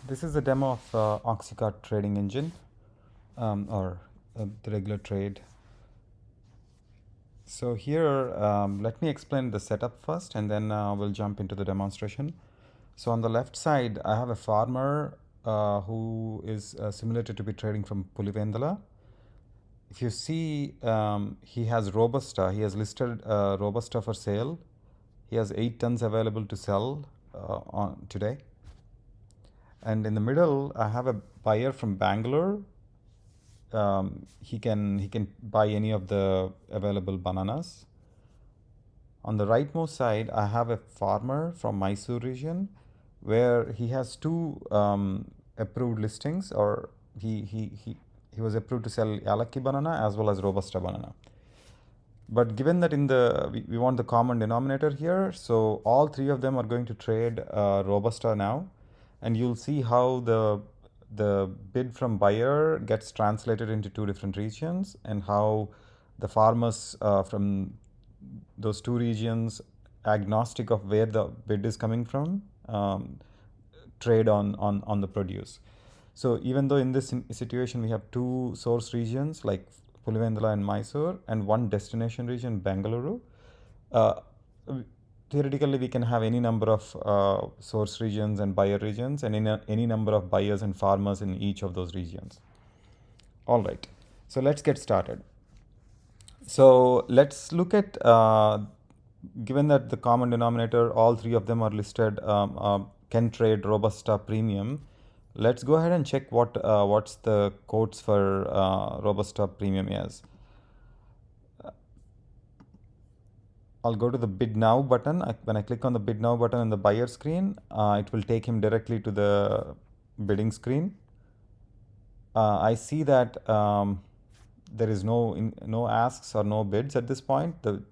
This is a demo of Oxycart trading engine or the regular trade. So here, let me explain the setup first and then we'll jump into the demonstration. So on the left side, I have a farmer who is simulated to be trading from Pulivendala. If you see, he has Robusta. He has listed Robusta for sale. He has 8 tons available to sell on today. And in the middle, I have a buyer from Bangalore. He can buy any of the available bananas. On the rightmost side, I have a farmer from Mysore region, where he has two approved listings, or he was approved to sell Yalaki banana as well as Robusta banana. But given that we want the common denominator here, so all three of them are going to trade Robusta now, and you'll see how the bid from buyer gets translated into two different regions, and how the farmers from those two regions, agnostic of where the bid is coming from, trade on the produce. So even though in this situation we have two source regions like Pulivendala and Mysore, and one destination region, Bengaluru, uh, theoretically we can have any number of source regions and buyer regions, and any number of buyers and farmers in each of those regions. All right, so let's get started. So let's look at, given that the common denominator, all three of them are listed, can trade Robusta premium. Let's go ahead and check what's the quotes for Robusta premium is. I'll go to the bid now button. When I click on the bid now button in the buyer screen, it will take him directly to the bidding screen. I see that there is no asks or no bids at this point. The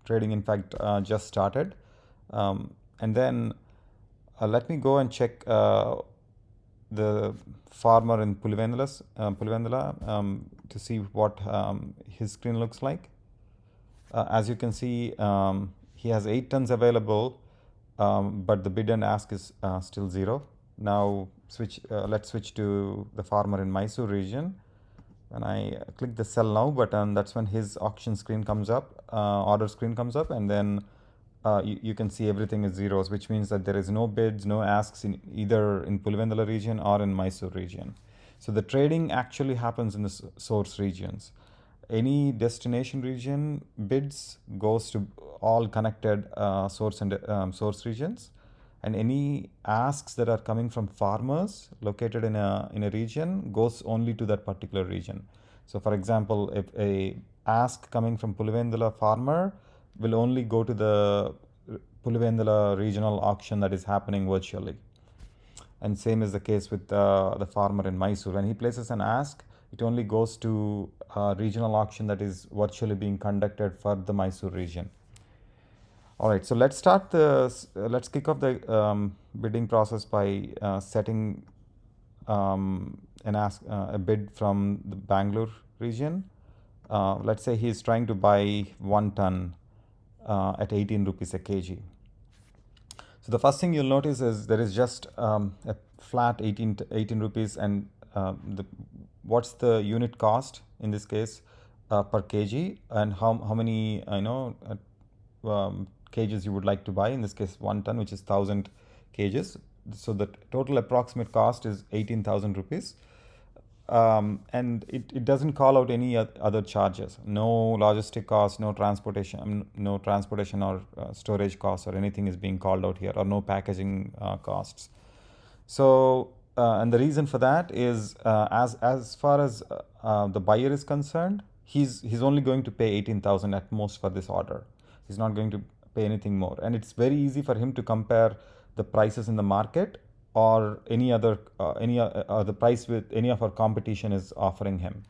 trading in fact just started, and then let me go and check the farmer in Pulivendala to see what his screen looks like. As you can see, he has 8 tons available, but the bid and ask is still zero. Now let's switch to the farmer in Mysore region. When I click the sell now button, that's when his auction screen comes up, order screen comes up, and then you can see everything is zeros, which means that there is no bids, no asks in either in Pulivendala region or in Mysore region. So the trading actually happens in the source regions. Any destination region bids goes to all connected source and source regions, and any asks that are coming from farmers located in a region goes only to that particular region. So for example, if a ask coming from Pulivendala farmer will only go to the Pulivendala regional auction that is happening virtually. And same is the case with the farmer in Mysore. When he places an ask, it only goes to a regional auction that is virtually being conducted for the Mysore region. All right, so let's kick off the bidding process by setting a bid from the Bangalore region. Let's say he's trying to buy 1 ton at 18 rupees a kg. So the first thing you'll notice is there is just a flat 18 rupees, and what's the unit cost in this case per kg, and how many kgs you would like to buy. In this case 1 ton, which is 1000 kgs. So the total approximate cost is 18,000 rupees. And it doesn't call out any other charges, no logistic cost, no transportation or storage costs or anything is being called out here, or no packaging costs. So and the reason for that is as far as the buyer is concerned, he's only going to pay 18,000 at most for this order. He's not going to pay anything more, and it's very easy for him to compare the prices in the market or any other the price with any of our competition is offering him.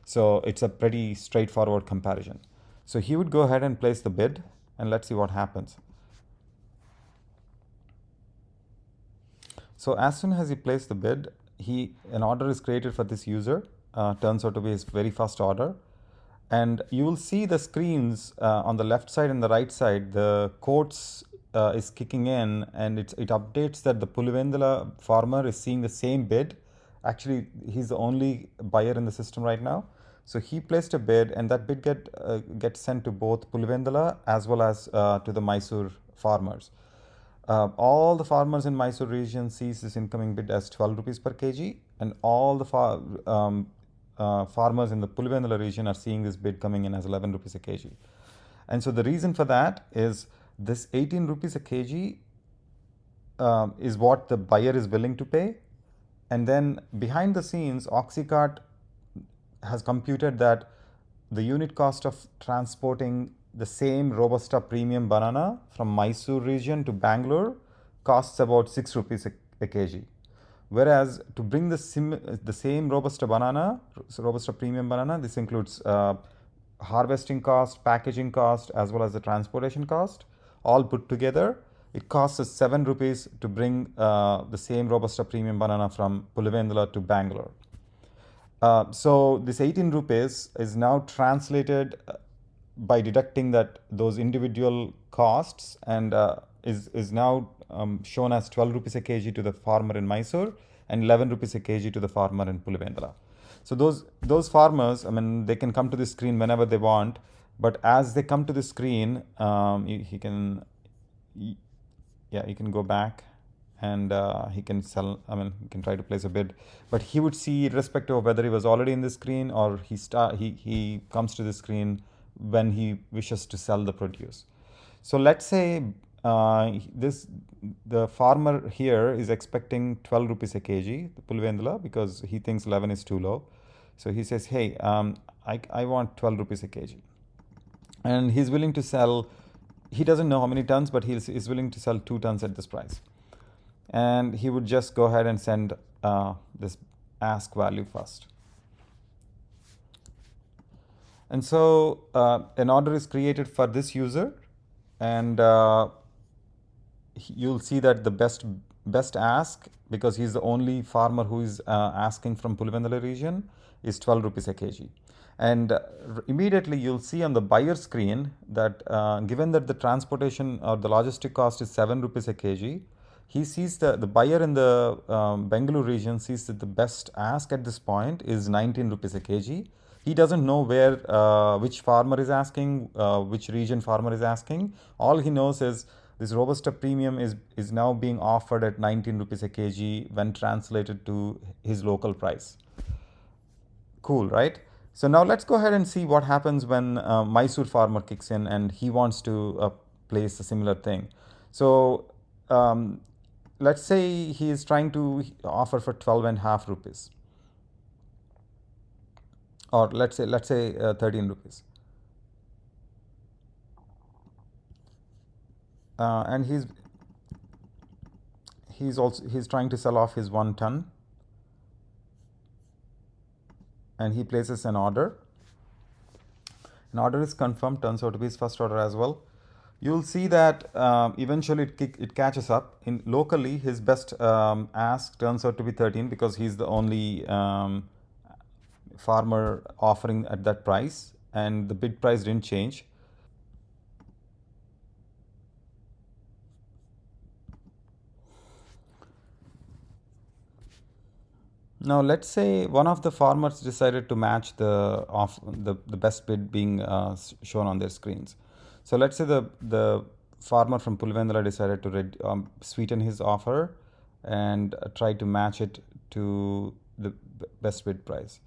So it's a pretty straightforward comparison. So he would go ahead and place the bid, and let's see what happens. So as soon as he placed the bid, an order is created for this user. Turns out to be his very first order. And you will see the screens on the left side and the right side, the quotes is kicking in, and it updates that the Pulivendula farmer is seeing the same bid. Actually, he's the only buyer in the system right now. So he placed a bid, and that bid gets sent to both Pulivendula as well as to the Mysore farmers. All the farmers in Mysore region sees this incoming bid as 12 rupees per kg, and all the farmers in the Pulivendula region are seeing this bid coming in as 11 rupees a kg. And so the reason for that is this 18 rupees a kg is what the buyer is willing to pay. And then behind the scenes, Oxycart has computed that the unit cost of transporting the same Robusta premium banana from Mysore region to Bangalore costs about 6 rupees a kg. Whereas to bring the same Robusta premium banana, this includes harvesting cost, packaging cost, as well as the transportation cost, all put together, it costs us 7 rupees to bring the same Robusta premium banana from Pulivendula to Bangalore. So this 18 rupees is now translated by deducting those individual costs, and is now shown as 12 rupees a kg to the farmer in Mysore and 11 rupees a kg to the farmer in Pulivendula. So those farmers, I mean, they can come to the screen whenever they want, but as they come to the screen, you can go back, and he can sell. I mean, he can try to place a bid, but he would see, irrespective of whether he was already in the screen or he comes to the screen when he wishes to sell the produce. So let's say the farmer here is expecting 12 rupees a kg, the Pulivendula, because he thinks 11 is too low. So he says, hey, I want 12 rupees a kg. And he's willing to sell, he doesn't know how many tons, but he's willing to sell 2 tons at this price. And he would just go ahead and send this ask value first. And so an order is created for this user, and you'll see that the best ask, because he's the only farmer who is asking from Pulivendula region, is 12 rupees a kg. And immediately you'll see on the buyer screen that given that the transportation or the logistic cost is 7 rupees a kg, he sees the buyer in the Bengaluru region sees that the best ask at this point is 19 rupees a kg. He doesn't know which farmer is asking, which region farmer is asking. All he knows is this Robusta premium is now being offered at 19 rupees a kg when translated to his local price. Cool, right? So now let's go ahead and see what happens when Mysore farmer kicks in and he wants to place a similar thing. So let's say he is trying to offer for 12.5 rupees. Or let's say 13 rupees. And he's trying to sell off his 1 ton, and he places an order. An order is confirmed, turns out to be his first order as well. You'll see that eventually it catches up. Locally, his best ask turns out to be 13 because he's the only farmer offering at that price, and the bid price didn't change. Now let's say one of the farmers decided to match the best bid being shown on their screens. So let's say the farmer from Pulivendula decided to sweeten his offer and try to match it to the best bid price.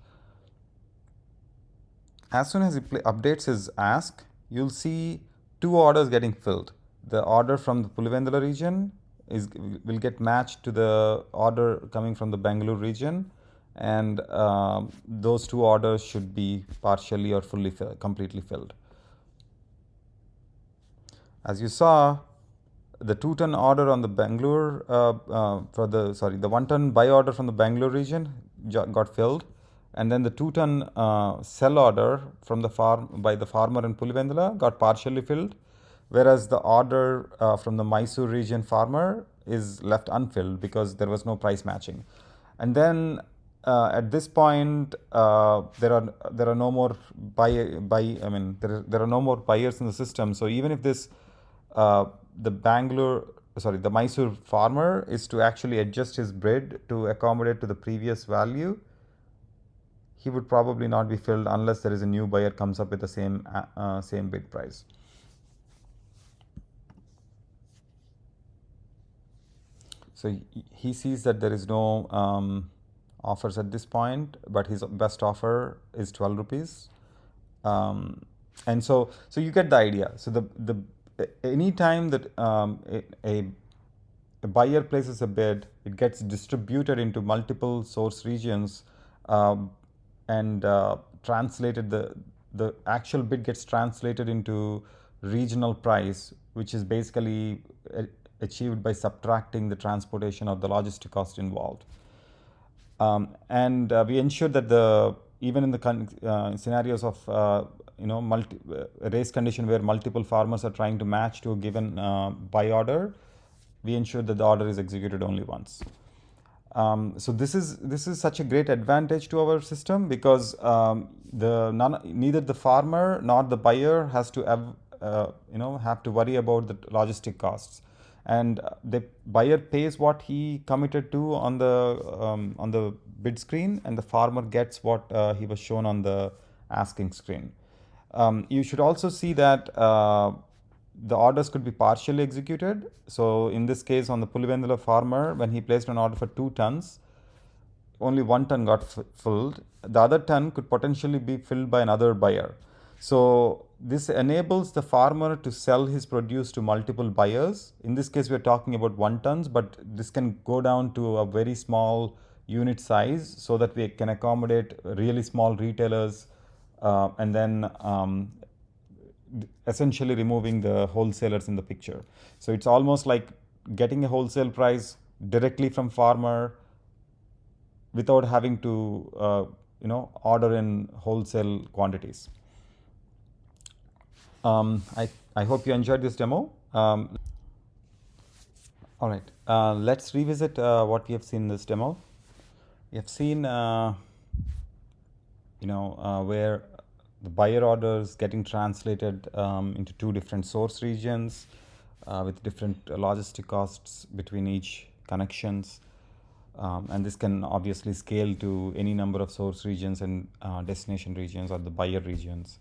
As soon as he updates his ask, you'll see 2 orders getting filled. The order from the Pulivendula region will get matched to the order coming from the Bengaluru region, and those 2 orders should be partially or fully completely filled. As you saw, the 2 ton order on the Bangalore the 1 ton buy order from the Bangalore region got filled, and then the 2 ton sell order from by the farmer in Pulivendula got partially filled, whereas the order from the Mysore region farmer is left unfilled because there was no price matching. And then at this point, there are no more there are no more buyers in the system. So even if this the Mysore farmer is to actually adjust his bid to accommodate to the previous value, he would probably not be filled unless there is a new buyer comes up with the same bid price. So he sees that there is no offers at this point, but his best offer is 12 rupees. And so you get the idea. So the any time that a buyer places a bid, it gets distributed into multiple source regions, and translated the actual bid gets translated into regional price, which is basically achieved by subtracting the transportation or the logistic cost involved. And we ensure that even in the scenarios of race condition where multiple farmers are trying to match to a given buy order, we ensure that the order is executed only once. So this is such a great advantage to our system, because neither the farmer nor the buyer has to have to worry about the logistic costs, and the buyer pays what he committed to on the bid screen, and the farmer gets what he was shown on the asking screen. You should also see that the orders could be partially executed. So in this case, on the Pulivendula farmer, when he placed an order for 2 tons, only 1 ton got filled. The other ton could potentially be filled by another buyer. So this enables the farmer to sell his produce to multiple buyers. In this case, we are talking about 1 tons, but this can go down to a very small unit size, so that we can accommodate really small retailers, and then essentially removing the wholesalers in the picture. So it's almost like getting a wholesale price directly from farmer without having to order in wholesale quantities. I hope you enjoyed this demo. All right, let's revisit what we have seen in this demo. We have seen where the buyer orders getting translated into 2 different source regions with different logistic costs between each connections, and this can obviously scale to any number of source regions and destination regions or the buyer regions.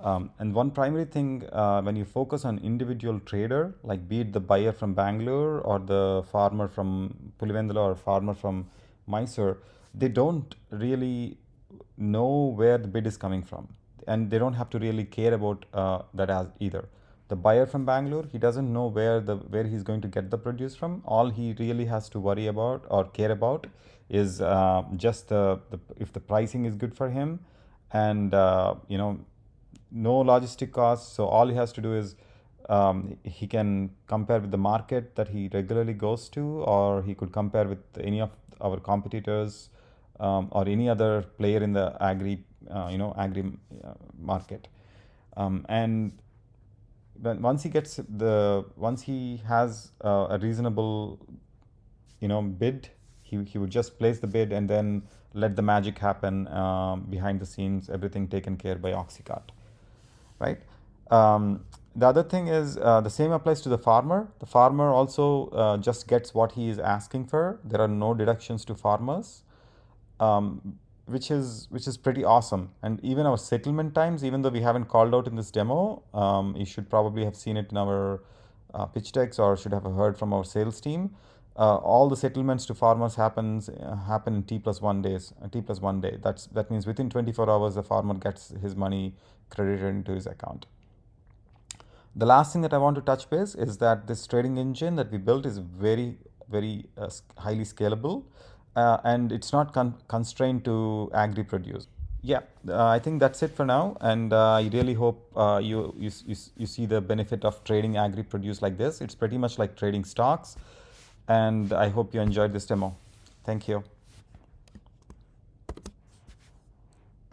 And one primary thing, when you focus on individual trader, like be it the buyer from Bangalore or the farmer from Pulivendula or farmer from Mysore, they don't really know where the bid is coming from, and they don't have to really care about that as either. The buyer from Bangalore, he doesn't know where he's going to get the produce from. All he really has to worry about or care about is just if the pricing is good for him, and no logistic costs. So all he has to do is he can compare with the market that he regularly goes to, or he could compare with any of our competitors, or any other player in the agri market. And once he has a reasonable bid, he would just place the bid and then let the magic happen behind the scenes, everything taken care by Oxycart, right? The other thing is the same applies to the farmer. The farmer also just gets what he is asking for. There are no deductions to farmers, which is pretty awesome. And even our settlement times, even though we haven't called out in this demo, you should probably have seen it in our pitch decks, or should have heard from our sales team. All the settlements to farmers happen in T+1 days. T+1 day. That means within 24 hours, the farmer gets his money credited into his account. The last thing that I want to touch base is that this trading engine that we built is very, very highly scalable, and it's not constrained to agri produce. Yeah, I think that's it for now, and I really hope you see the benefit of trading agri produce like this. It's pretty much like trading stocks, and I hope you enjoyed this demo. Thank you.